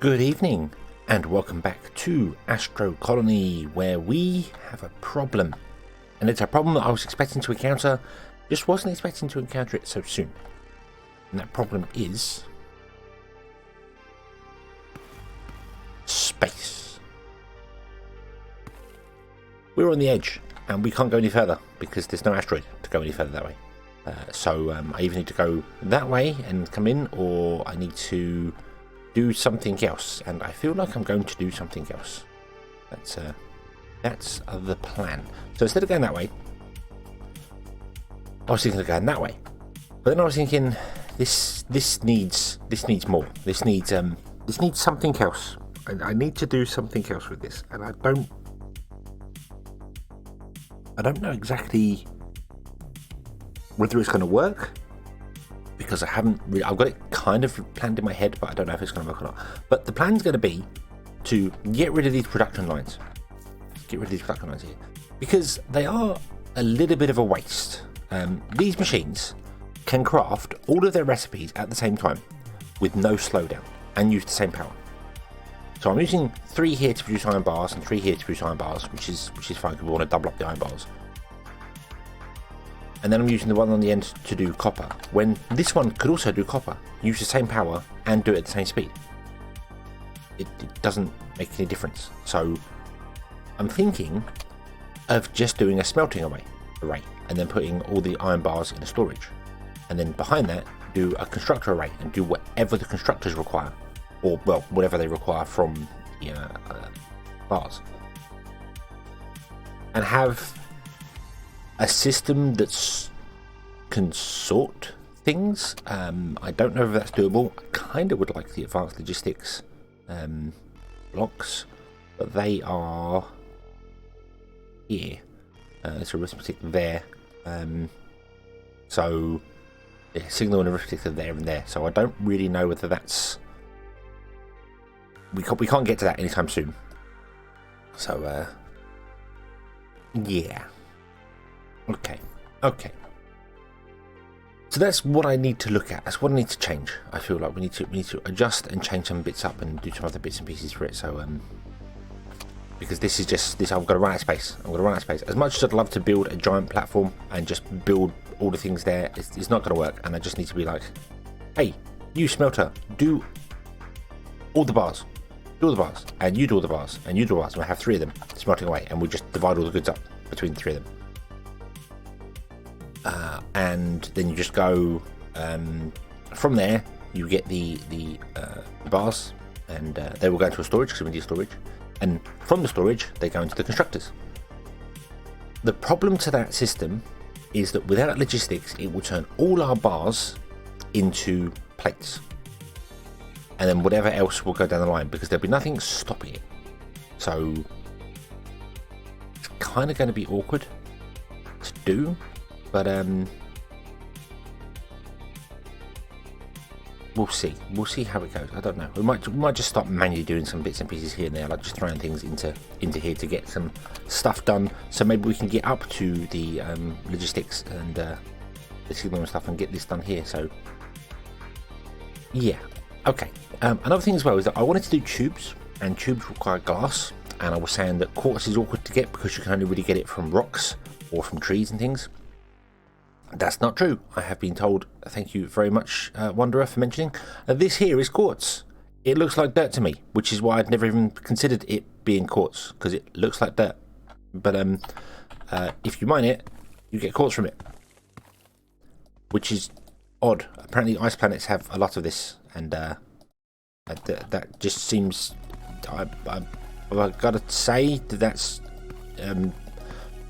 Good evening, and welcome back to Astro Colony, where we have a problem. And it's a problem that I was expecting to encounter, just wasn't expecting to encounter it so soon. And that problem is space. We're on the edge, and we can't go any further because there's no asteroid to go any further that way. So I either need to go that way and come in, or I need to do something else, and I feel like I'm going to do something else. That's the plan. So instead of going that way, I was thinking of going that way, but then I was thinking this needs more. This needs something else. I need to do something else with this, and I don't know exactly whether it's going to work, because I've got it kind of planned in my head, but I don't know if it's going to work or not. But the plan's going to be to get rid of these production lines. Get rid of these production lines here, because they are a little bit of a waste. These machines can craft all of their recipes at the same time with no slowdown and use the same power. So I'm using 3 here to produce iron bars and 3 here to produce iron bars, which is fine because we want to double up the iron bars. And then I'm using the one on the end to do copper, when this one could also do copper, use the same power and do it at the same speed. It doesn't make any difference. So I'm thinking of just doing a smelting array and then putting all the iron bars in a storage. And then behind that, do a constructor array and do whatever the constructors require, or well, whatever they require from the bars. And have a system that can sort things. I don't know if that's doable. I kind of would like the advanced logistics blocks, but they are here. There's arithmetic there. So yeah, signal and arithmetic are there and there. So I don't really know whether that's we can't get to that anytime soon. So yeah. Okay. So that's what I need to look at. That's what I need to change. I feel like we need to adjust and change some bits up and do some other bits and pieces for it. So because this is just this, I've got to run out of space. As much as I'd love to build a giant platform and just build all the things there, it's not going to work. And I just need to be like, hey, you smelter, do all the bars. Do all the bars, and you do all the bars, and you do all the bars. And we have 3 of them smelting away, and we just divide all the goods up between the 3 of them. And then you just go from there. You get the bars, and they will go into a storage because we need storage. And from the storage, they go into the constructors. The problem to that system is that without logistics, it will turn all our bars into plates, and then whatever else will go down the line because there'll be nothing stopping it. So it's kind of going to be awkward to do. But we'll see. We'll see how it goes. I don't know. We might just start manually doing some bits and pieces here and there, like just throwing things into here to get some stuff done. So maybe we can get up to the logistics and the signal and stuff and get this done here. So yeah, okay. Another thing as well is that I wanted to do tubes, and tubes require glass. And I was saying that quartz is awkward to get because you can only really get it from rocks or from trees and things. That's not true. I have been told, thank you very much, Wanderer, for mentioning, this here is quartz. It looks like dirt to me, which is why I'd never even considered it being quartz, because it looks like dirt. But if you mine it, you get quartz from it, which is odd. Apparently ice planets have a lot of this, and that just seems... I've got to say that that's...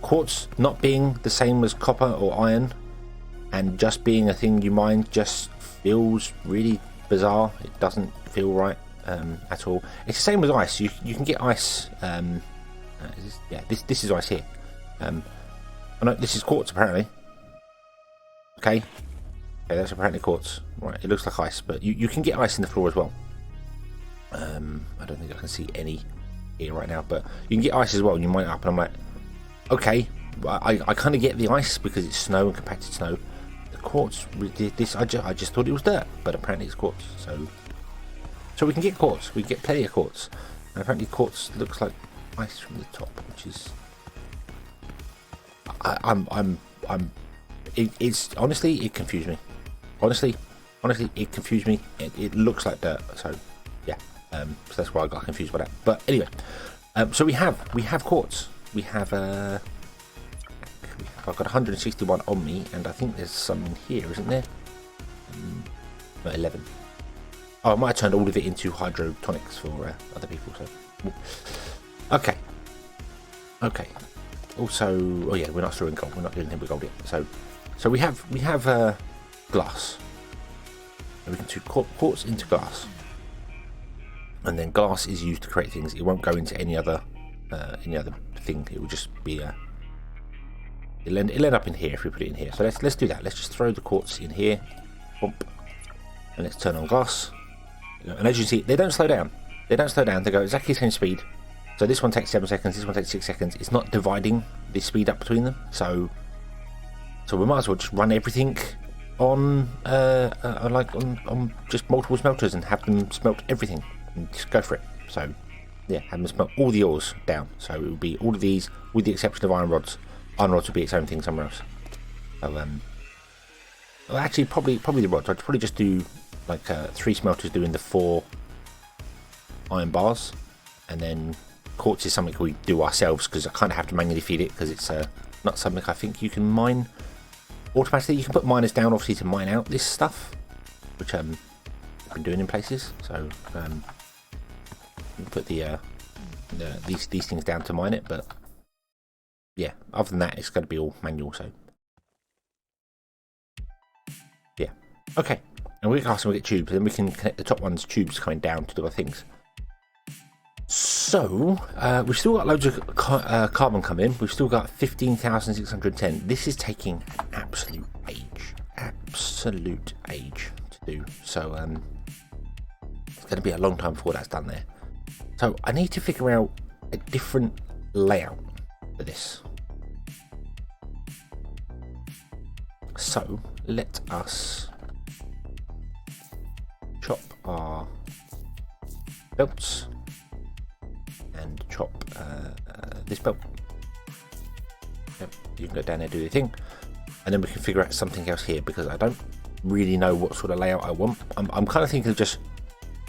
quartz not being the same as copper or iron, and just being a thing you mine, just feels really bizarre. It doesn't feel right at all. It's the same with ice. You can get ice. This is ice here. I know this is quartz apparently. Okay, that's apparently quartz. Right, it looks like ice, but you can get ice in the floor as well. I don't think I can see any here right now, but you can get ice as well, and you mine it up. And I'm like, okay, I kind of get the ice because it's snow and compacted snow. The quartz, this I just thought it was dirt, but apparently it's quartz. So So we can get quartz. We can get plenty of quartz. And apparently quartz looks like ice from the top, which is... It's honestly, it confused me. Honestly, it confused me. It looks like dirt. So yeah, so that's why I got confused by that. But anyway, so we have quartz. We have I've got 161 on me, and I think there's some in here, isn't there? No, 11. Oh, I might have turned all of it into hydrotonics for other people. So okay. Also, oh yeah, we're not storing gold. We're not doing anything with gold yet. So we have glass. And we can turn quartz into glass, and then glass is used to create things. It won't go into any other thing. It will just be it'll end up in here if we put it in here. So let's do that. Let's just throw the quartz in here, bump, and let's turn on glass. And as you see, they don't slow down. They go exactly the same speed. So this one takes 7 seconds. This one takes 6 seconds. It's not dividing the speed up between them. So we might as well just run everything on just multiple smelters and have them smelt everything and just go for it. So yeah, have them smelt all the ores down. So it would be all of these with the exception of iron rods. Iron rods would be its own thing somewhere else. So well, actually probably the rods. I'd probably just do like 3 smelters doing the 4 iron bars, and then quartz is something we do ourselves because I kind of have to manually feed it because it's not something I think you can mine automatically. You can put miners down obviously to mine out this stuff, which I've been doing in places. So you can put these things down to mine it, but yeah, other than that, it's going to be all manual. So yeah, okay. And we get tubes, and then we can connect the top one's tubes coming down to do other things. So we've still got loads of carbon coming in. We've still got 15,610. This is taking an absolute age to do. So it's going to be a long time before that's done there. So I need to figure out a different layout for this. So let us chop our belts and chop this belt. Yep, you can go down there, do your thing, and then we can figure out something else here because I don't really know what sort of layout I want. I'm kind of thinking of just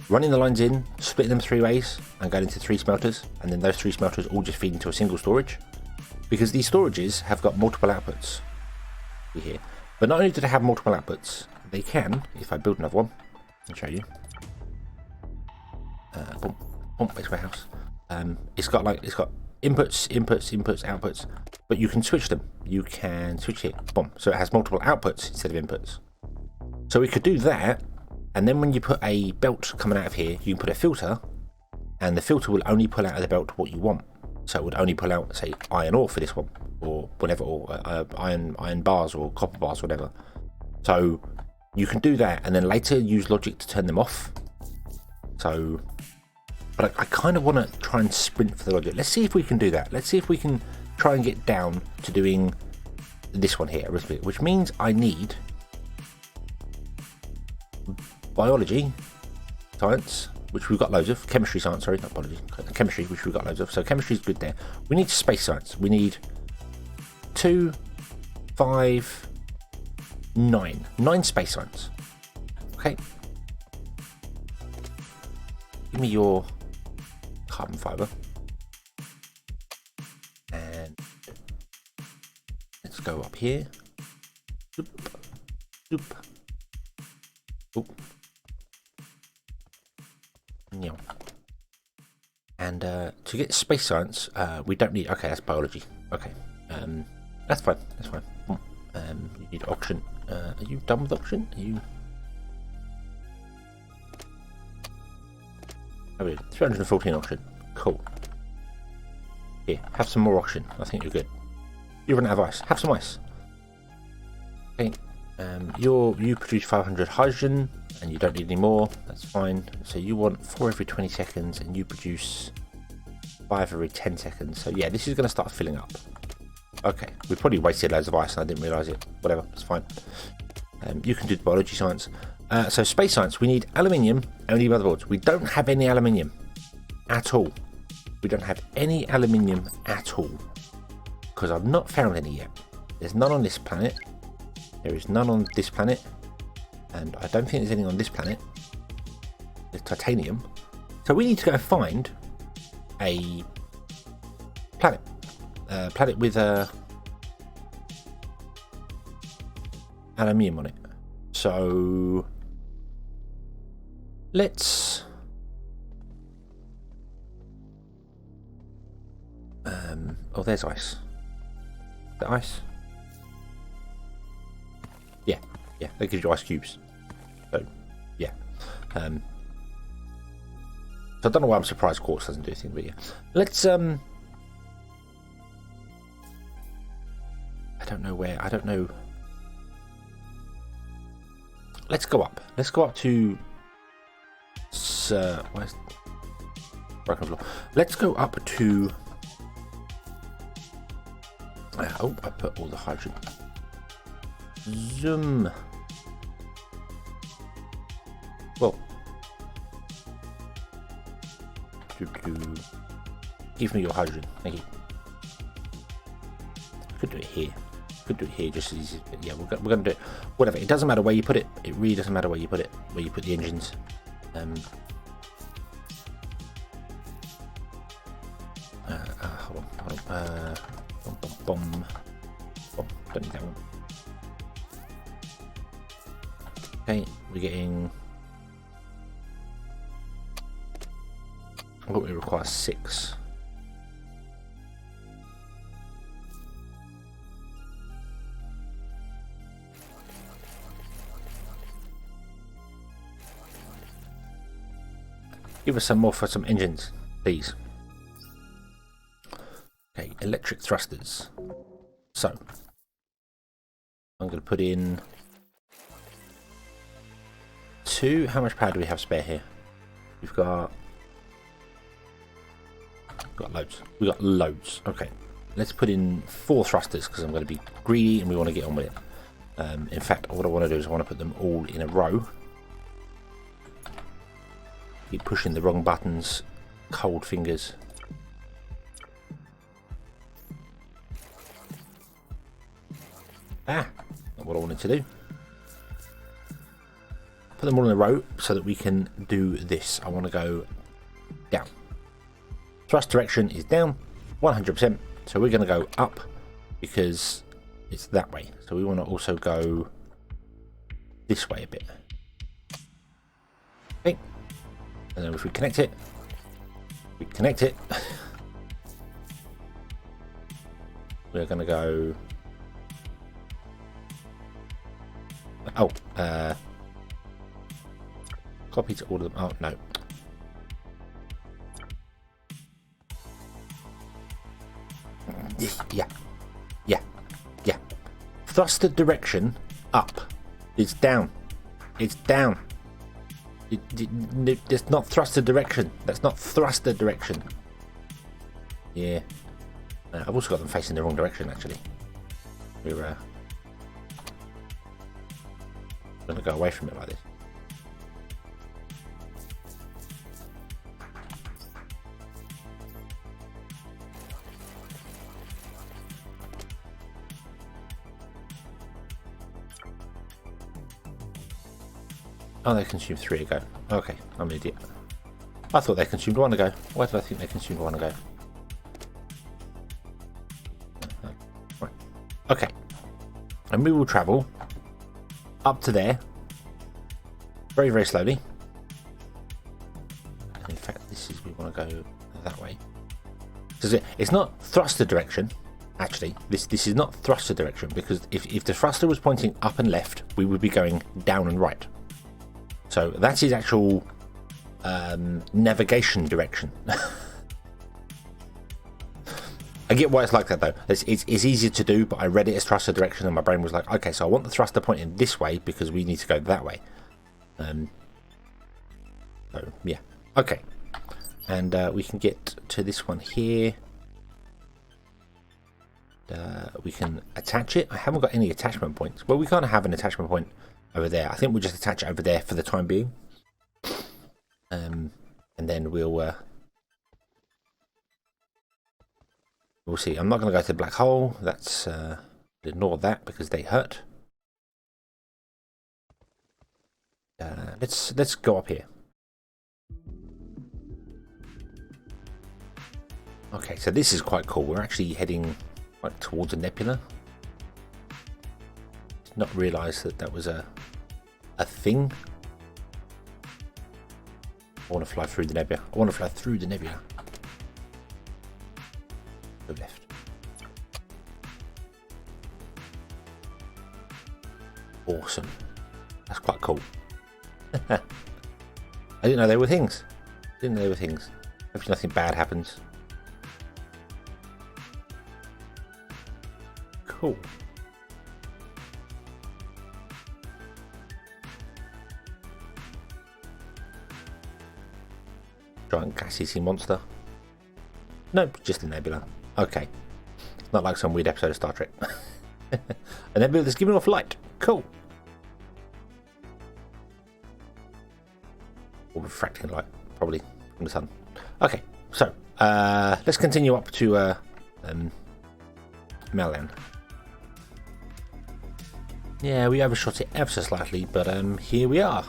running the lines in, splitting them 3 ways and going into 3 smelters, and then those 3 smelters all just feed into a single storage, because these storages have got multiple outputs here. But not only do they have multiple outputs, they can, if I build another one, I'll show you. Base warehouse. It's got inputs, outputs, but you can switch them. You can switch it, boom. So it has multiple outputs instead of inputs. So we could do that, and then when you put a belt coming out of here, you can put a filter, and the filter will only pull out of the belt what you want. So it would only pull out, say, iron ore for this one, or whatever, or iron bars or copper bars, or whatever. So you can do that, and then later use logic to turn them off. So, but I kind of want to try and sprint for the logic. Let's see if we can do that. Let's see if we can try and get down to doing this one here, which means I need biology, science, which we've got loads of, chemistry science, sorry, not biology, chemistry, which we've got loads of. So chemistry is good there. We need space science. We need 2, 5, 9. 9 space science. Okay. Give me your carbon fiber. And let's go up here. Zoop, zoop. Oop. Yeah. And to get space science, we don't need. Okay, that's biology. Okay, that's fine. That's fine. You need oxygen. Are you done with oxygen? Are you? Oh, 314 oxygen. Cool. Here, have some more oxygen. I think you're good. You run out of ice. Have some ice. Okay. You produce 500 hydrogen, and you don't need any more. That's fine. So you want 4 every 20 seconds, and you produce 5 every 10 seconds. So yeah, this is going to start filling up. Okay, we probably wasted loads of ice, and I didn't realise it. Whatever, it's fine. You can do the biology science. So space science, we need aluminium and we need motherboards. We don't have any aluminium at all. We don't have any aluminium at all because I've not found any yet. There's none on this planet. There is none on this planet, and I don't think there's any on this planet. There's titanium, so we need to go find a planet. Planet with aluminium on it. So let's oh, there's ice. The ice. Yeah, that gives you ice cubes. So yeah. So I don't know why I'm surprised quartz doesn't do anything, but yeah. Let's I don't know where. I don't know. Let's go up. Let's go up to. Where's broken floor? Let's go up to. Oh, I put all the hydrogen. Zoom. Well. Give me your hydrogen. Thank you. Could do it here. Could do it here just as easy. But yeah, we're going to do it. Whatever. It doesn't matter where you put it. It really doesn't matter where you put it. Where you put the engines. Hold on. Bomb. Don't need that one. Okay, we're getting. What we require 6. Give us some more for some engines, please. Okay, electric thrusters. So, I'm going to put in 2. How much power do we have spare here? We've got loads. We've got loads. Okay, let's put in 4 thrusters because I'm going to be greedy and we want to get on with it. In fact, what I want to do is I want to put them all in a row. Keep pushing the wrong buttons. Cold fingers. Not what I wanted to do. Put them all in a row so that we can do this. I want to go down. Thrust direction is down 100%. So we're going to go up because it's that way. So we want to also go this way a bit. Okay. And then if we connect it, we're going to go. Oh, copy to all of them. Oh, no. Yeah. Thruster direction up. It's down. It's down. It's not thruster direction. That's not thruster direction. Yeah. I've also got them facing the wrong direction, actually. We're going to go away from it like this. Oh, they consumed 3 ago. Okay, I'm an idiot. I thought they consumed 1 ago. Why did I think they consumed 1 ago? Right. Okay. And we will travel up to there very, very slowly. And in fact, this is, we want to go that way. Because it's not thruster direction. Actually, this is not thruster direction, because if the thruster was pointing up and left, we would be going down and right. So that's his actual navigation direction. I get why it's like that though. It's easier to do, but I read it as thruster direction and my brain was like, okay, so I want the thruster pointing this way because we need to go that way. So yeah, okay. And we can get to this one here. we can attach it. I haven't got any attachment points. Well, we kind of have an attachment point over there. I think we'll just attach it over there for the time being. And then we'll see. I'm not going to go to the black hole. That's ignore that because they hurt. Let's go up here. Okay, so this is quite cool. We're actually heading right towards a nebula. Did not realise that that was a thing. I want to fly through the nebula. I want to fly through the nebula. Go left. Awesome. That's quite cool. I didn't know there were things. Hopefully nothing bad happens. Cool. Giant gassy sea monster. Nope, just a nebula. Okay. It's not like some weird episode of Star Trek. A nebula that's giving off light. Cool. Or refracting light, probably from the sun. Okay, so let's continue up to Melland. Yeah, we overshot it ever so slightly, but here we are.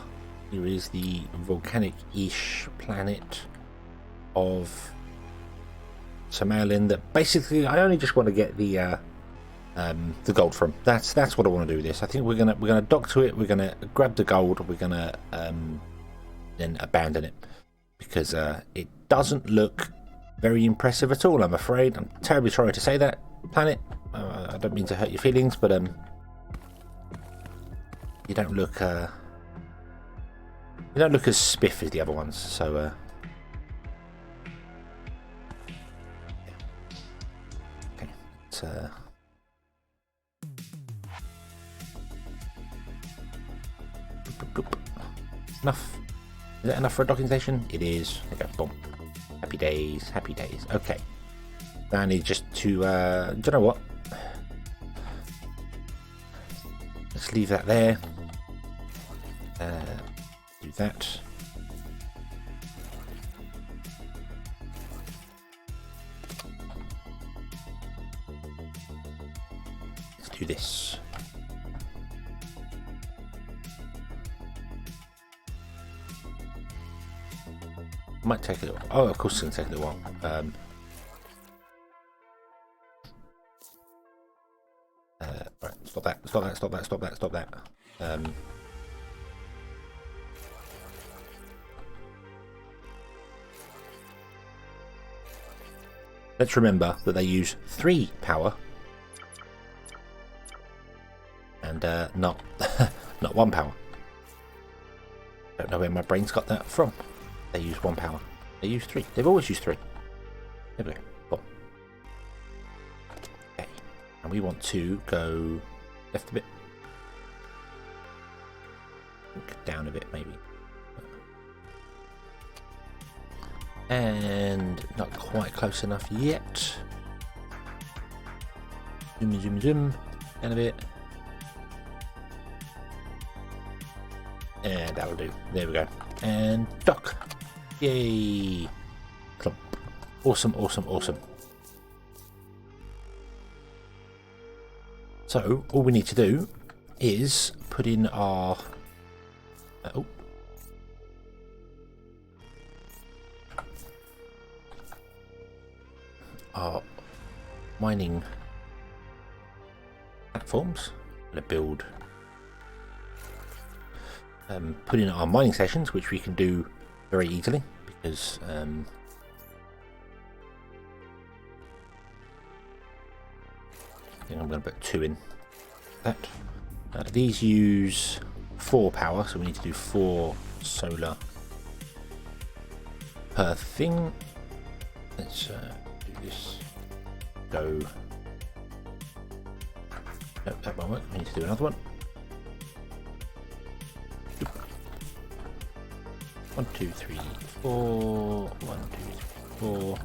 Here is the volcanic-ish planet of Somaliland that basically I only just want to get the gold from. That's what I want to do with this. I think we're gonna dock to it. We're gonna grab the gold. We're gonna then abandon it because it doesn't look very impressive at all. I'm afraid. I'm terribly sorry to say that, planet. I don't mean to hurt your feelings, but you don't look as spiff as the other ones. So okay, let's enough. Is that enough for a docking station? It is. Okay, boom. Happy days, happy days. Okay. Now I need just to, do you know what? Let's leave that there. Do that. Let's do this. Might take a little. Oh, of course it's going to take a little while. Right, stop that. Let's remember that they use 3 power and not not 1 power. Don't know where my brain's got that from. They use 1 power. They use 3. They've always used 3. There we go. Boom. Okay. And we want to go left a bit. Down a bit, maybe. And not quite close enough yet. Zoom. Down a bit. And that'll do. There we go. And dock. Yay! Clump. Awesome. So, all we need to do is put in our... our mining platforms. I'm going to build... put in our mining stations, which we can do very easily because I think I'm going to put 2 in that. These use 4 power, so we need to do 4 solar per thing. Let's do this. Go. Nope, that won't work. We need to do another one. 1, 2, 3, 4. 1, 2, 3, 4.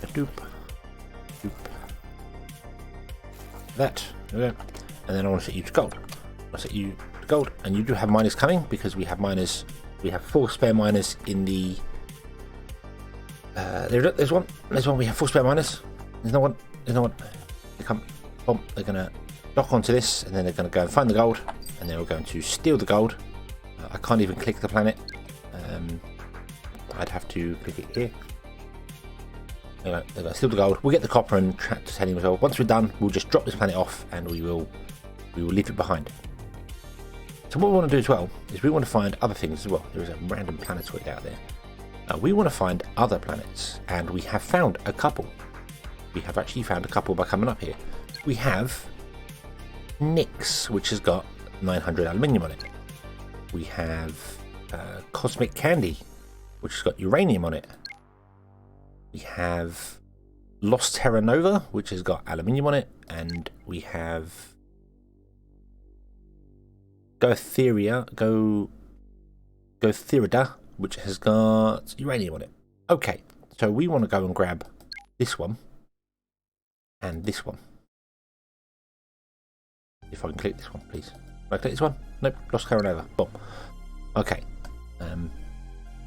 A doop. Doop. that. There we go. And then I want to set you to gold. I'll set you to gold, and you do have miners coming because we have miners. We have 4 spare miners in the. There's one. There's one. We have 4 spare miners. There's no one. There's no one. They come. Boom. They're gonna dock onto this, and then they're gonna go and find the gold, and then we're going to steal the gold. I can't even click the planet. I'd have to click it here. They're going to steal the gold. We'll get the copper and titanium as well. Once we're done, we'll just drop this planet off, and we will leave it behind. So what we want to do as well is we want to find other things as well. There is a random planetoid out there. We want to find other planets, and we have found a couple. We have actually found a couple by coming up here. We have Nix, which has got 900 aluminium on it. We have Cosmic Candy, which has got uranium on it. We have Lost Terra Nova, which has got aluminium on it, and we have Gotherida, which has got uranium on it. Okay, so we want to go and grab this one and this one. If I can click this one, please. Can I click this one? Nope, Lost Terra Nova. Boom. Okay. I'm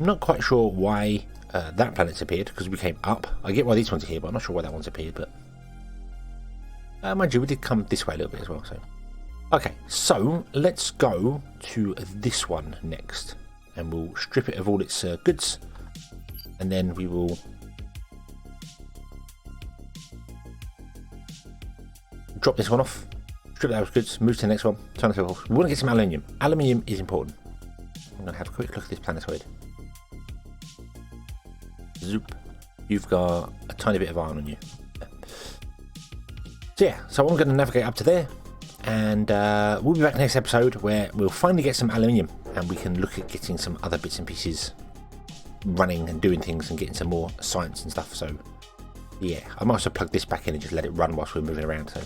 not quite sure why that planet's appeared, because we came up. I get why these ones are here, but I'm not sure why that one's appeared. But mind you, we did come this way a little bit as well. So, okay, so let's go to this one next, and we'll strip it of all its goods, and then we will drop this one off, strip those goods, move to the next one, so on and so forth. We want to get some aluminium. Aluminium is important. I'm going to have a quick look at this planetoid. Zoop. You've got a tiny bit of iron on you. So yeah, so I'm going to navigate up to there, and we'll be back next episode where we'll finally get some aluminium, and we can look at getting some other bits and pieces running and doing things and getting some more science and stuff. So yeah, I might also plug this back in and just let it run whilst we're moving around. So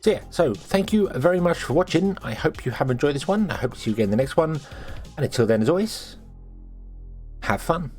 yeah, so thank you very much for watching. I hope you have enjoyed this one. I hope to see you again in the next one. And until then, as always, have fun.